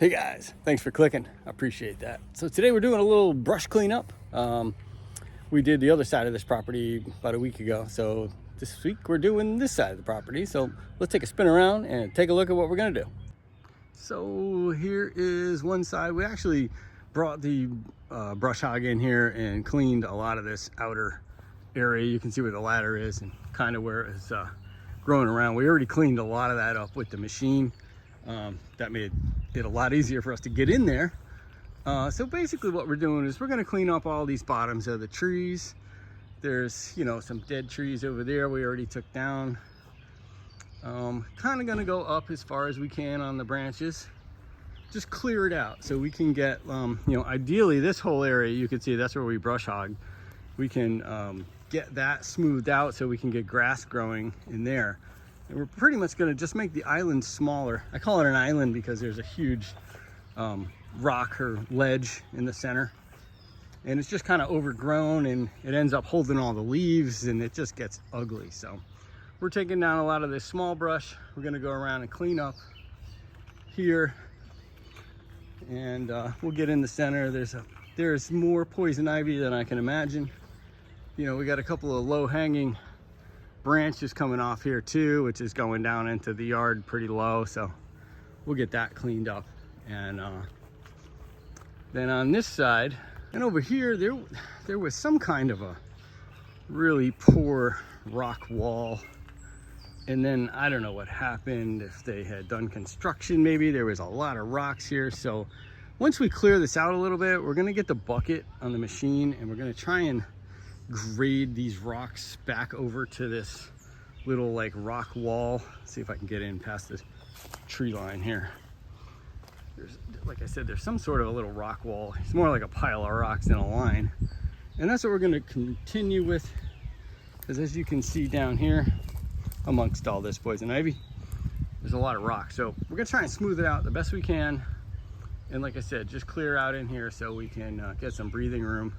Hey guys, thanks for clicking. I appreciate that. So today we're doing a little brush cleanup. We did the other side of this property about a week ago. So this week we're doing this side of the property. So let's take a spin around and take a look at what we're gonna do. So here is one side. We actually brought the brush hog in here and cleaned a lot of this outer area. You can see where the ladder is and kind of where it's growing around. We already cleaned a lot of that up with the machine. That made it a lot easier for us to get in there. So basically what we're doing is we're going to clean up all these bottoms of the trees. There's, you know, some dead trees over there we already took down. Kind of going to go up as far as we can on the branches. Just clear it out so we can get, you know, ideally this whole area, you can see that's where we brush hog. We can get that smoothed out so we can get grass growing in there. And we're pretty much going to just make the island smaller. I call it an island because there's a huge rock or ledge in the center. And it's just kind of overgrown and it ends up holding all the leaves and it just gets ugly. So we're taking down a lot of this small brush. We're going to go around and clean up here. And we'll get in the center. There's more poison ivy than I can imagine. You know, we got a couple of low-hanging branches coming off here too, which is going down into the yard pretty low, so we'll get that cleaned up. And then on this side and over here, there was some kind of a really poor rock wall, and then I don't know what happened, if they had done construction. Maybe there was a lot of rocks here. So once we clear this out a little bit, we're going to get the bucket on the machine and we're going to try and grade these rocks back over to this little like rock wall. See if I can get in past this tree line here. There's, like I said, there's some sort of a little rock wall. It's more like a pile of rocks in a line, and that's what we're going to continue with, because as you can see down here amongst all this poison ivy, there's a lot of rocks. So we're going to try and smooth it out the best we can, and like I said, just clear out in here so we can get some breathing room.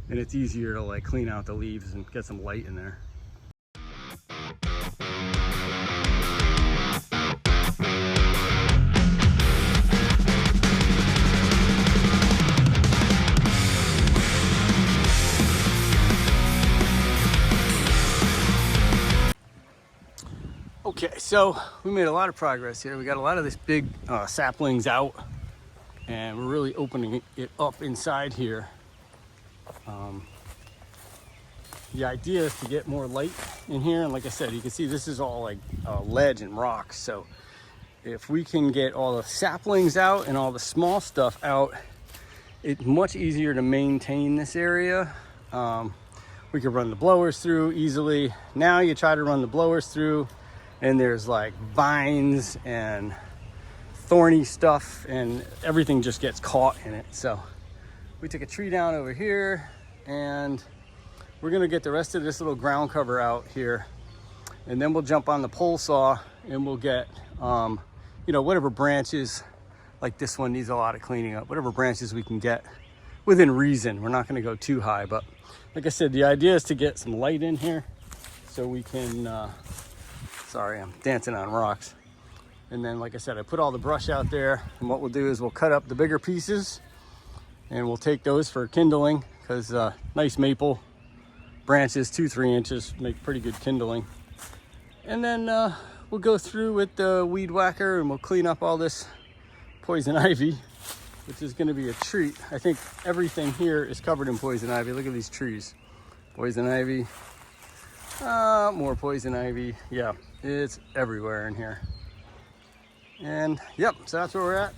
And it's easier to like clean out the leaves and get some light in there. Okay, so we made a lot of progress here. We got a lot of this big saplings out, and we're really opening it up inside here. The idea is to get more light in here, and like I said, you can see this is all like ledge and rocks. So if we can get all the saplings out and all the small stuff out, it's much easier to maintain this area. We can run the blowers through easily. Now you try to run the blowers through and there's like vines and thorny stuff and everything just gets caught in it. So we took a tree down over here and we're gonna get the rest of this little ground cover out here, and then we'll jump on the pole saw and we'll get, you know, whatever branches, like this one needs a lot of cleaning up, whatever branches we can get within reason. We're not gonna go too high, but like I said, the idea is to get some light in here so we can, sorry, I'm dancing on rocks. And then, like I said, I put all the brush out there, and what we'll do is we'll cut up the bigger pieces and we'll take those for kindling, because nice maple branches, 2-3 inches, make pretty good kindling. And then we'll go through with the weed whacker and we'll clean up all this poison ivy, which is going to be a treat. I think everything here is covered in poison ivy. Look at these trees. Poison ivy, more poison ivy. Yeah, it's everywhere in here. And yep, so that's where we're at.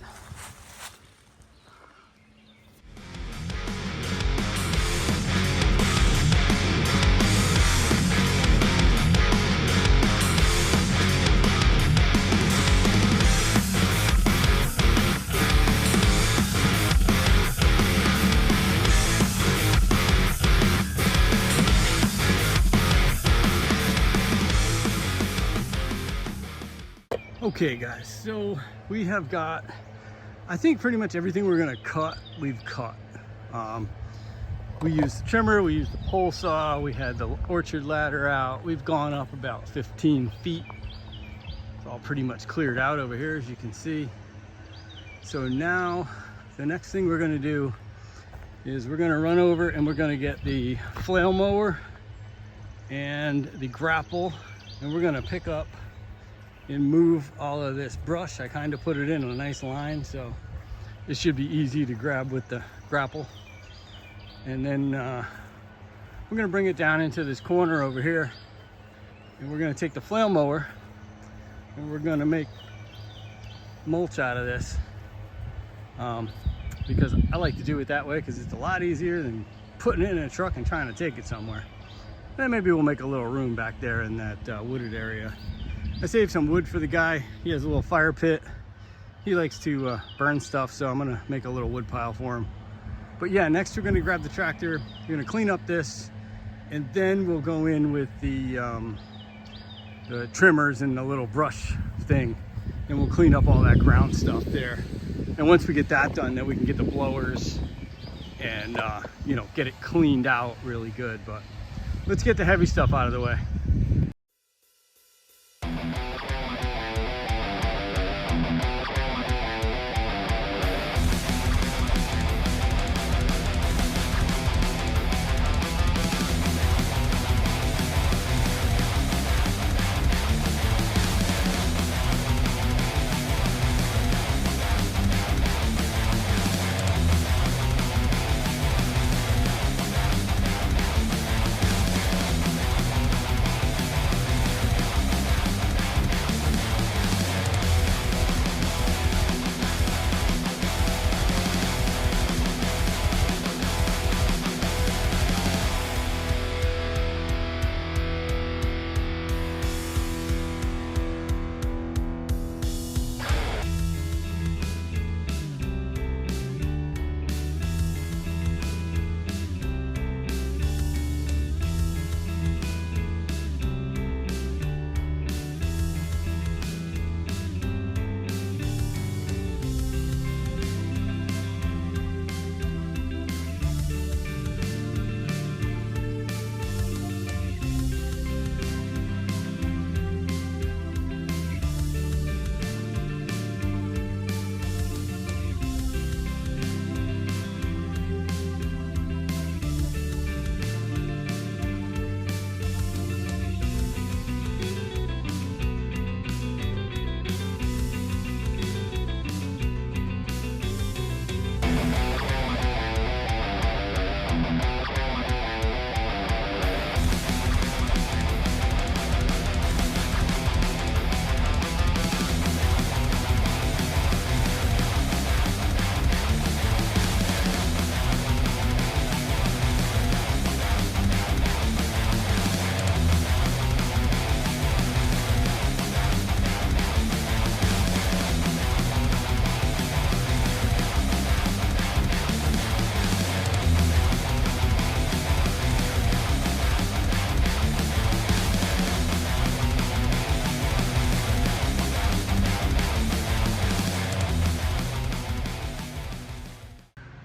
Okay guys, so we have got, I think pretty much everything we're gonna cut, we've cut. We used the trimmer, we used the pole saw, we had the orchard ladder out. We've gone up about 15 feet. It's all pretty much cleared out over here, as you can see. So now the next thing we're going to do is we're going to run over and we're going to get the FLAIL mower and the GRAPPLE, and we're going to pick up and move all of this brush. I kind of put it in a nice line, so it should be easy to grab with the GRAPPLE. And then we're going to bring it down into this corner over here, and we're going to take the FLAIL mower and we're going to make mulch out of this, because I like to do it that way because it's a lot easier than putting it in a truck and trying to take it somewhere. Then maybe we'll make a little room back there in that wooded area. I saved some wood for the guy. He has a little fire pit. He likes to burn stuff, so I'm gonna make a little wood pile for him. But yeah, next we're gonna grab the tractor, we're gonna clean up this, and then we'll go in with the trimmers and the little brush thing, and we'll clean up all that ground stuff there. And once we get that done, then we can get the blowers and you know, get it cleaned out really good. But let's get the heavy stuff out of the way.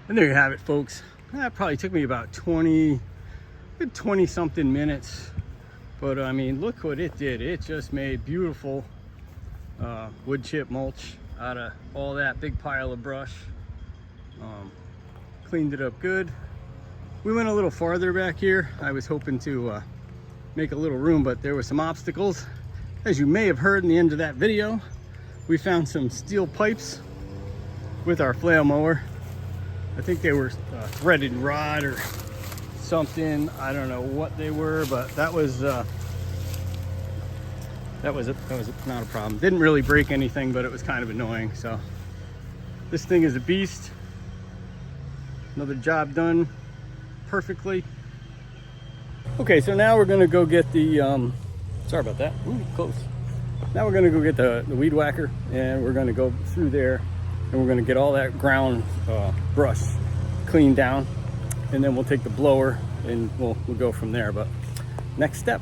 And there you have it, folks. That probably took me about 20 something minutes, but I mean, look what it did. It just made beautiful wood chip mulch out of all that big pile of brush. Cleaned it up good. We went a little farther back here. I was hoping to make a little room, but there were some obstacles. As you may have heard in the end of that video, we found some steel pipes with our FLAIL mower. I think they were threaded rod or something. I don't know what they were, but that was not a problem. Didn't really break anything, but it was kind of annoying. So this thing is a beast. Another job done perfectly. Okay, so now we're gonna go get the sorry about that. Ooh, close. Now we're gonna go get the weed whacker, and we're gonna go through there, and we're gonna get all that ground brush cleaned down, and then we'll take the blower and we'll go from there. But next step.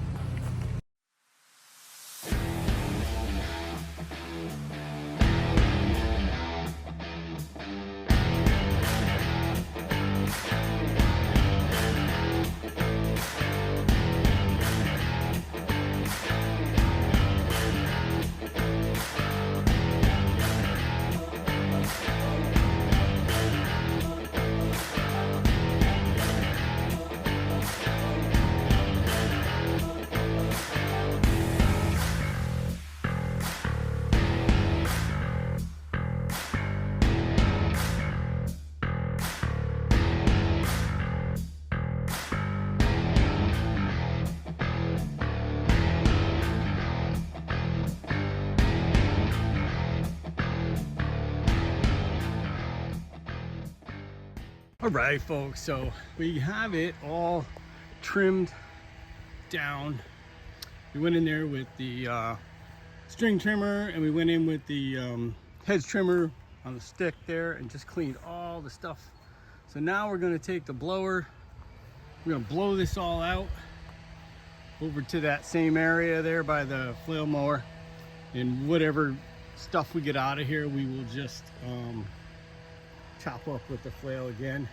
All right, folks, so we have it all trimmed down. We went in there with the string trimmer, and we went in with the hedge trimmer on the stick there and just cleaned all the stuff. So now we're going to take the blower, we're going to blow this all out over to that same area there by the FLAIL mower, and whatever stuff we get out of here we will just chop up with the FLAIL again.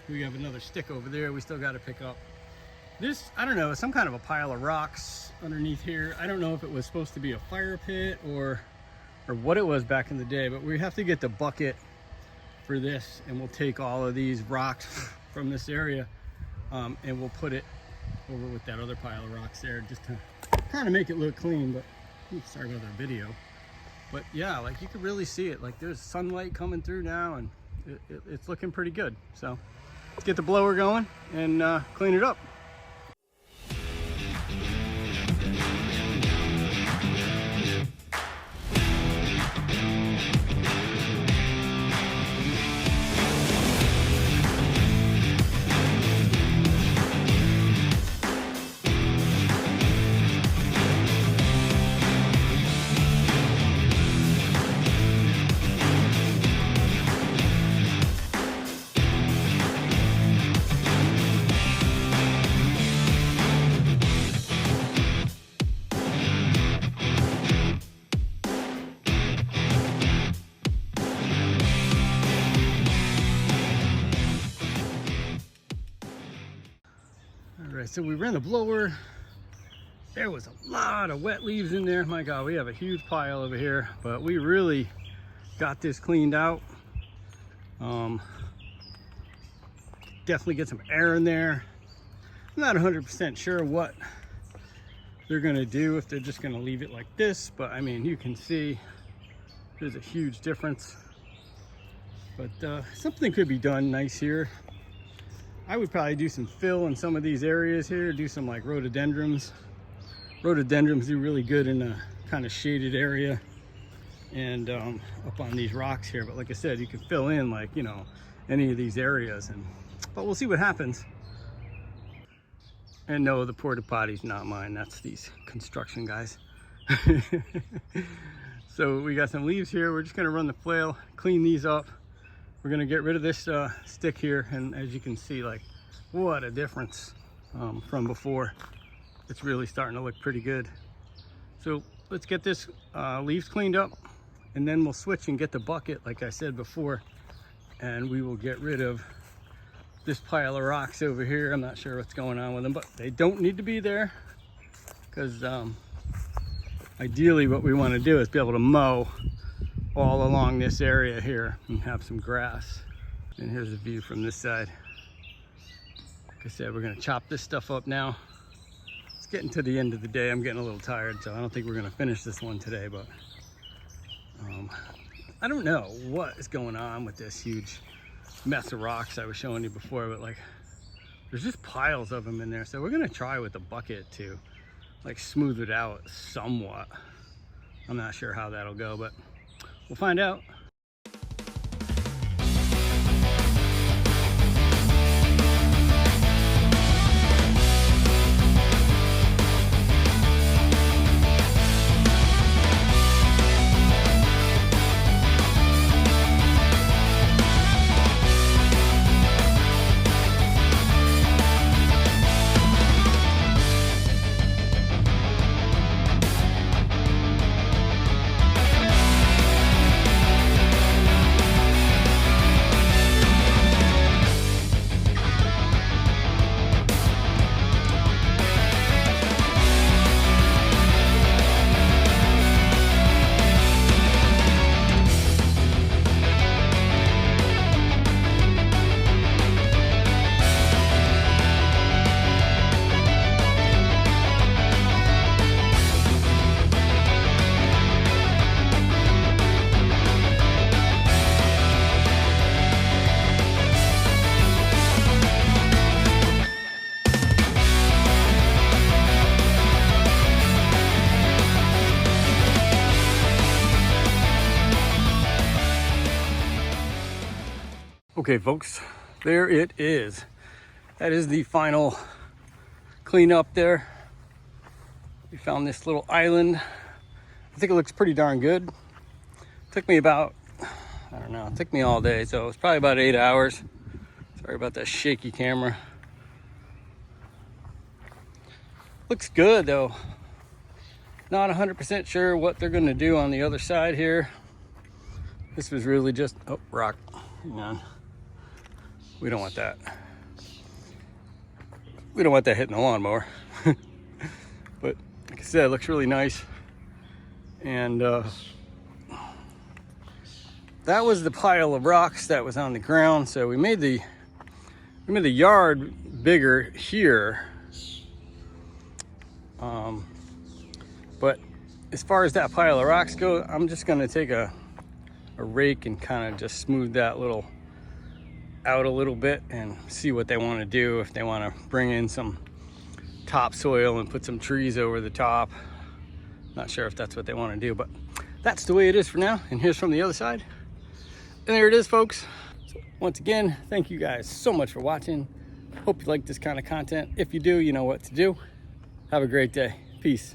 We have another stick over there we still got to pick up. This, I don't know, some kind of a pile of rocks underneath here. I don't know if it was supposed to be a fire pit or what it was back in the day, but we have to get the bucket for this, and we'll take all of these rocks from this area and we'll put it over with that other pile of rocks there, just to kind of make it look clean. But sorry about that video, but yeah, like you can really see it, like there's sunlight coming through now, and it's looking pretty good. So let's get the blower going and clean it up. So we ran the blower. There was a lot of wet leaves in there. My God, we have a huge pile over here, but we really got this cleaned out. Definitely get some air in there. I'm not 100% sure what they're gonna do, if they're just gonna leave it like this, but I mean, you can see there's a huge difference. But something could be done nice here. I would probably do some fill in some of these areas here, do some like rhododendrons. Rhododendrons do really good in a kind of shaded area and up on these rocks here. But like I said, you can fill in, like, you know, any of these areas, but we'll see what happens. And no, the porta potty's not mine, that's these construction guys. So we got some leaves here. We're just gonna run the FLAIL, clean these up. We're gonna get rid of this stick here, and as you can see, like, what a difference from before. It's really starting to look pretty good. So let's get this leaves cleaned up, and then we'll switch and get the bucket like I said before, and we will get rid of this pile of rocks over here. I'm not sure what's going on with them, but they don't need to be there, because ideally what we want to do is be able to mow all along this area here and have some grass. And here's a view from this side. Like I said, we're gonna chop this stuff up now. It's getting to the end of the day. I'm getting a little tired, so I don't think we're gonna finish this one today, but I don't know what is going on with this huge mess of rocks I was showing you before, but like, there's just piles of them in there. So we're gonna try with the bucket to like smooth it out somewhat. I'm not sure how that'll go, but we'll find out. Okay, folks, there it is. That is the final cleanup there. We found this little island. I think it looks pretty darn good. Took me about, I don't know, it took me all day, so it's probably about 8 hours. Sorry about that shaky camera. Looks good though. Not 100% sure what they're gonna do on the other side here. This was really just, oh, rock, hang on. We don't want that. We don't want that hitting the lawnmower. But like I said, it looks really nice. And that was the pile of rocks that was on the ground. So we made the yard bigger here. But as far as that pile of rocks go, I'm just gonna take a rake and kind of just smooth that out a little bit and see what they want to do. If they want to bring in some topsoil and put some trees over the top. Not sure if that's what they want to do, but that's the way it is for now. And here's from the other side. And there it is, folks. So once again, thank you guys so much for watching. Hope you like this kind of content. If you do, you know what to do. Have a great day. Peace.